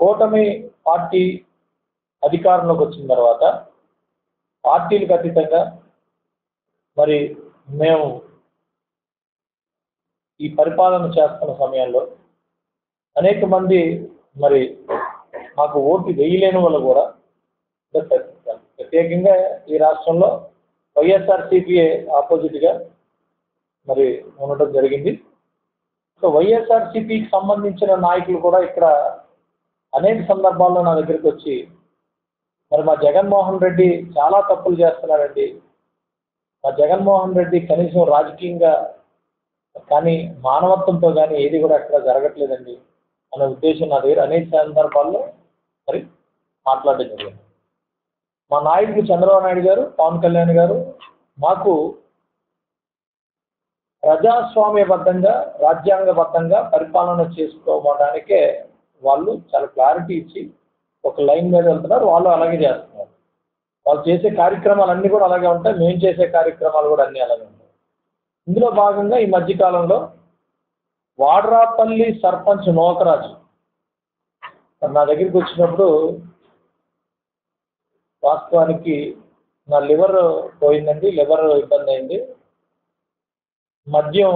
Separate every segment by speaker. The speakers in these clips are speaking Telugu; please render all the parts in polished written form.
Speaker 1: కూటమి పార్టీ అధికారంలోకి వచ్చిన తర్వాత పార్టీలకు అతీతంగా మరి మేము ఈ పరిపాలన చేస్తున్న సమయంలో అనేక మంది మరి మాకు ఓటు వేయలేని వాళ్ళు కూడా ప్రత్యేకంగా ఈ రాష్ట్రంలో వైఎస్ఆర్సీపీ ఆపోజిట్గా మరి ఉండడం జరిగింది. సో వైఎస్ఆర్సీపీకి సంబంధించిన నాయకులు కూడా ఇక్కడ అనేక సందర్భాల్లో నా దగ్గరికి వచ్చి మరి మా జగన్మోహన్ రెడ్డి చాలా తప్పులు చేస్తున్నారండి, మా జగన్మోహన్ రెడ్డి కనీసం రాజకీయంగా కానీ మానవత్వంతో కానీ ఏది కూడా ఎక్కడ జరగట్లేదండి అనే ఉద్దేశం నా దగ్గర అనేక సందర్భాల్లో మరి మాట్లాడడం జరిగింది. మా నాయకుడు చంద్రబాబు నాయుడు గారు, పవన్ కళ్యాణ్ గారు మాకు ప్రజాస్వామ్యబద్ధంగా రాజ్యాంగబద్ధంగా పరిపాలన చేసుకోవడానికే వాళ్ళు చాలా క్లారిటీ ఇచ్చి ఒక లైన్ మీద వెళ్తున్నారు. వాళ్ళు అలాగే చేస్తున్నారు. వాళ్ళు చేసే కార్యక్రమాలు అన్నీ కూడా అలాగే ఉంటాయి, మేము చేసే కార్యక్రమాలు కూడా అన్నీ అలాగే ఉంటాయి. ఇందులో భాగంగా ఈ మధ్యకాలంలో వాడ్రాపల్లి సర్పంచ్ నోకరాజు నా దగ్గరికి వచ్చినప్పుడు వాస్తవానికి నా లివర్ పోయిందండి, లివర్ ఇబ్బంది అయింది, మద్యం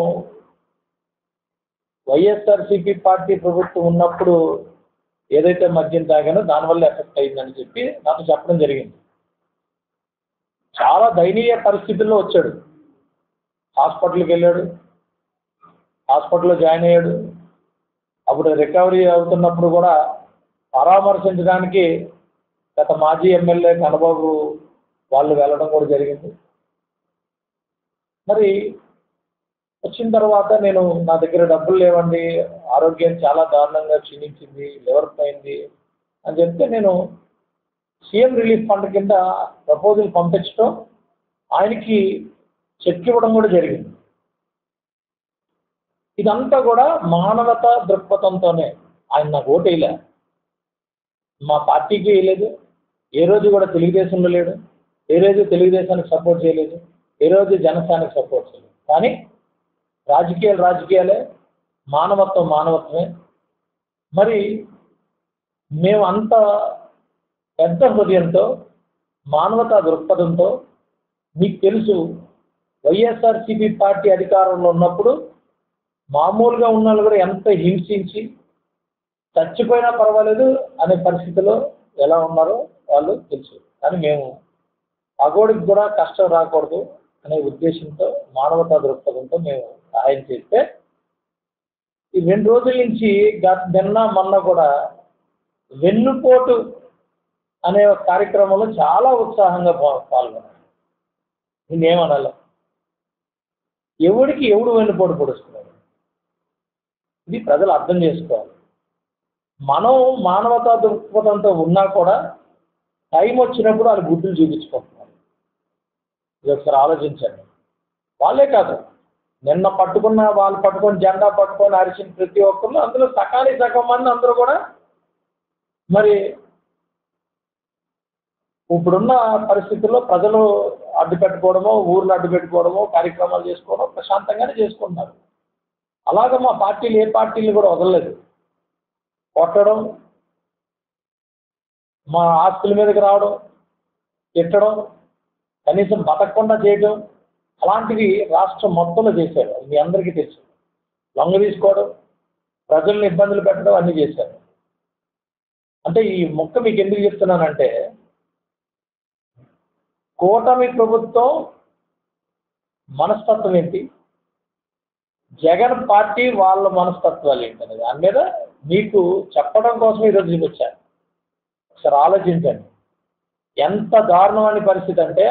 Speaker 1: వైఎస్ఆర్సీపీ పార్టీ ప్రభుత్వం ఉన్నప్పుడు ఏదైతే మద్యం తాగానో దానివల్ల ఎఫెక్ట్ అయిందని చెప్పి నాకు చెప్పడం జరిగింది. చాలా దయనీయ పరిస్థితుల్లో వచ్చాడు, హాస్పిటల్కి వెళ్ళాడు, హాస్పిటల్లో జాయిన్ అయ్యాడు. అప్పుడు రికవరీ అవుతున్నప్పుడు కూడా పరామర్శించడానికి గత మాజీ ఎమ్మెల్యే కన్నబాబు వాళ్ళు వెళ్ళడం కూడా జరిగింది. మరి వచ్చిన తర్వాత నేను నా దగ్గర డబ్బులు లేవండి, ఆరోగ్యం చాలా దారుణంగా క్షీణించింది, లివర్ పోయింది అని చెప్తే నేను సీఎం రిలీఫ్ ఫండ్ కింద ప్రపోజల్ పంపించడం, ఆయనకి చెక్ ఇవ్వడం కూడా జరిగింది. ఇదంతా కూడా మానవతా దృక్పథంతోనే. ఆయన నాకు ఓటు వేయలే, మా పార్టీకి వేయలేదు, ఏ రోజు కూడా తెలుగుదేశంలో లేడు, ఏ రోజు తెలుగుదేశానికి సపోర్ట్ చేయలేదు, ఏ రోజు జనసేనకి సపోర్ట్ చేయలేదు. కానీ రాజకీయాలు రాజకీయాలే, మానవత్వం మానవత్వమే. మరి మేము అంత పెద్ద హృదయంతో మానవతా దృక్పథంతో, మీకు తెలుసు వైఎస్ఆర్సీపీ పార్టీ అధికారంలో ఉన్నప్పుడు మామూలుగా ఉన్న వాళ్ళు కూడా ఎంత హింసించి చచ్చిపోయినా పర్వాలేదు అనే పరిస్థితిలో ఎలా ఉన్నారో వాళ్ళు తెలుసు. కానీ మేము పగోడికి కూడా కష్టం రాకూడదు అనే ఉద్దేశంతో మానవతా దృక్పథంతో మేము సహాయం చేస్తే ఈ 2 రోజుల నుంచి నిన్న మొన్న కూడా వెన్నుపోటు అనే కార్యక్రమంలో చాలా ఉత్సాహంగా పాల్గొన్నారు. నేనేమనాలి, ఎవడికి ఎవడు వెన్నుపోటు పొడుస్తున్నాడు, ఇది ప్రజలు అర్థం చేసుకోవాలి. మనం మానవతా దృక్పథంతో ఉన్నా కూడా టైం వచ్చినప్పుడు వాళ్ళు గుడ్డులు చూపించుకుంటున్నారు. ఇది ఒకసారి ఆలోచించండి. వాళ్ళే కాదు, నిన్న వాళ్ళు పట్టుకొని జెండా పట్టుకొని అరిచిన ప్రతి ఒక్కరు అందులో సగం మంది అందరూ కూడా మరి ఇప్పుడున్న పరిస్థితుల్లో ప్రజలు అడ్డు పెట్టుకోవడమో, ఊర్లు అడ్డు పెట్టుకోవడమో, కార్యక్రమాలు చేసుకోవడం ప్రశాంతంగానే చేసుకుంటున్నారు. అలాగే మా పార్టీలు ఏ పార్టీలు కూడా వదలలేదు. కొట్టడం, మా ఆస్తుల మీదకి రావడం, తిట్టడం, కనీసం బతకకుండా చేయడం, అలాంటివి రాష్ట్రం మొత్తంలో చేశారు. మీ అందరికీ తెలుసు. లొంగ తీసుకోవడం, ప్రజల్ని ఇబ్బందులు పెట్టడం అన్నీ చేశారు. అంటే ఈ మొక్క మీకు ఎందుకు చెప్తున్నానంటే, కూటమి ప్రభుత్వం మనస్తత్వం ఏంటి, జగన్ పార్టీ వాళ్ళ మనస్తత్వాలు ఏంటనేది దాని మీద మీకు చెప్పడం కోసం ఈరోజు చూపించాను. ఒకసారి ఆలోచించండి. ఎంత దారుణమైన పరిస్థితి అంటే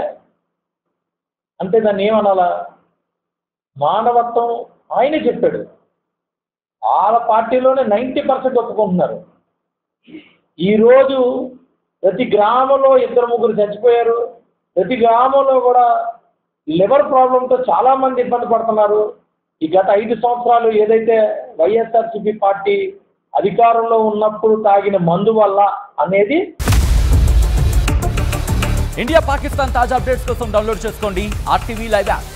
Speaker 1: దాన్ని ఏమనాలా, మానవత్వం ఆయనే చెప్పాడు. వాళ్ళ పార్టీలోనే 90% ఒప్పుకుంటున్నారు. ఈరోజు ప్రతి గ్రామంలో 2-3 చచ్చిపోయారు. ప్రతి గ్రామంలో కూడా లివర్ ప్రాబ్లంతో చాలామంది ఇబ్బంది పడుతున్నారు. ఈ గత 5 సంవత్సరాలు ఏదైతే వైఎస్ఆర్సీపీ పార్టీ అధికారంలో ఉన్నప్పుడు తాగిన మందు వల్ల అనేది.
Speaker 2: ఇండియా పాకిస్తాన్ తాజా అప్డేట్స్ కోసం డౌన్లోడ్ చేసుకోండి RTV లైవ్ యాప్.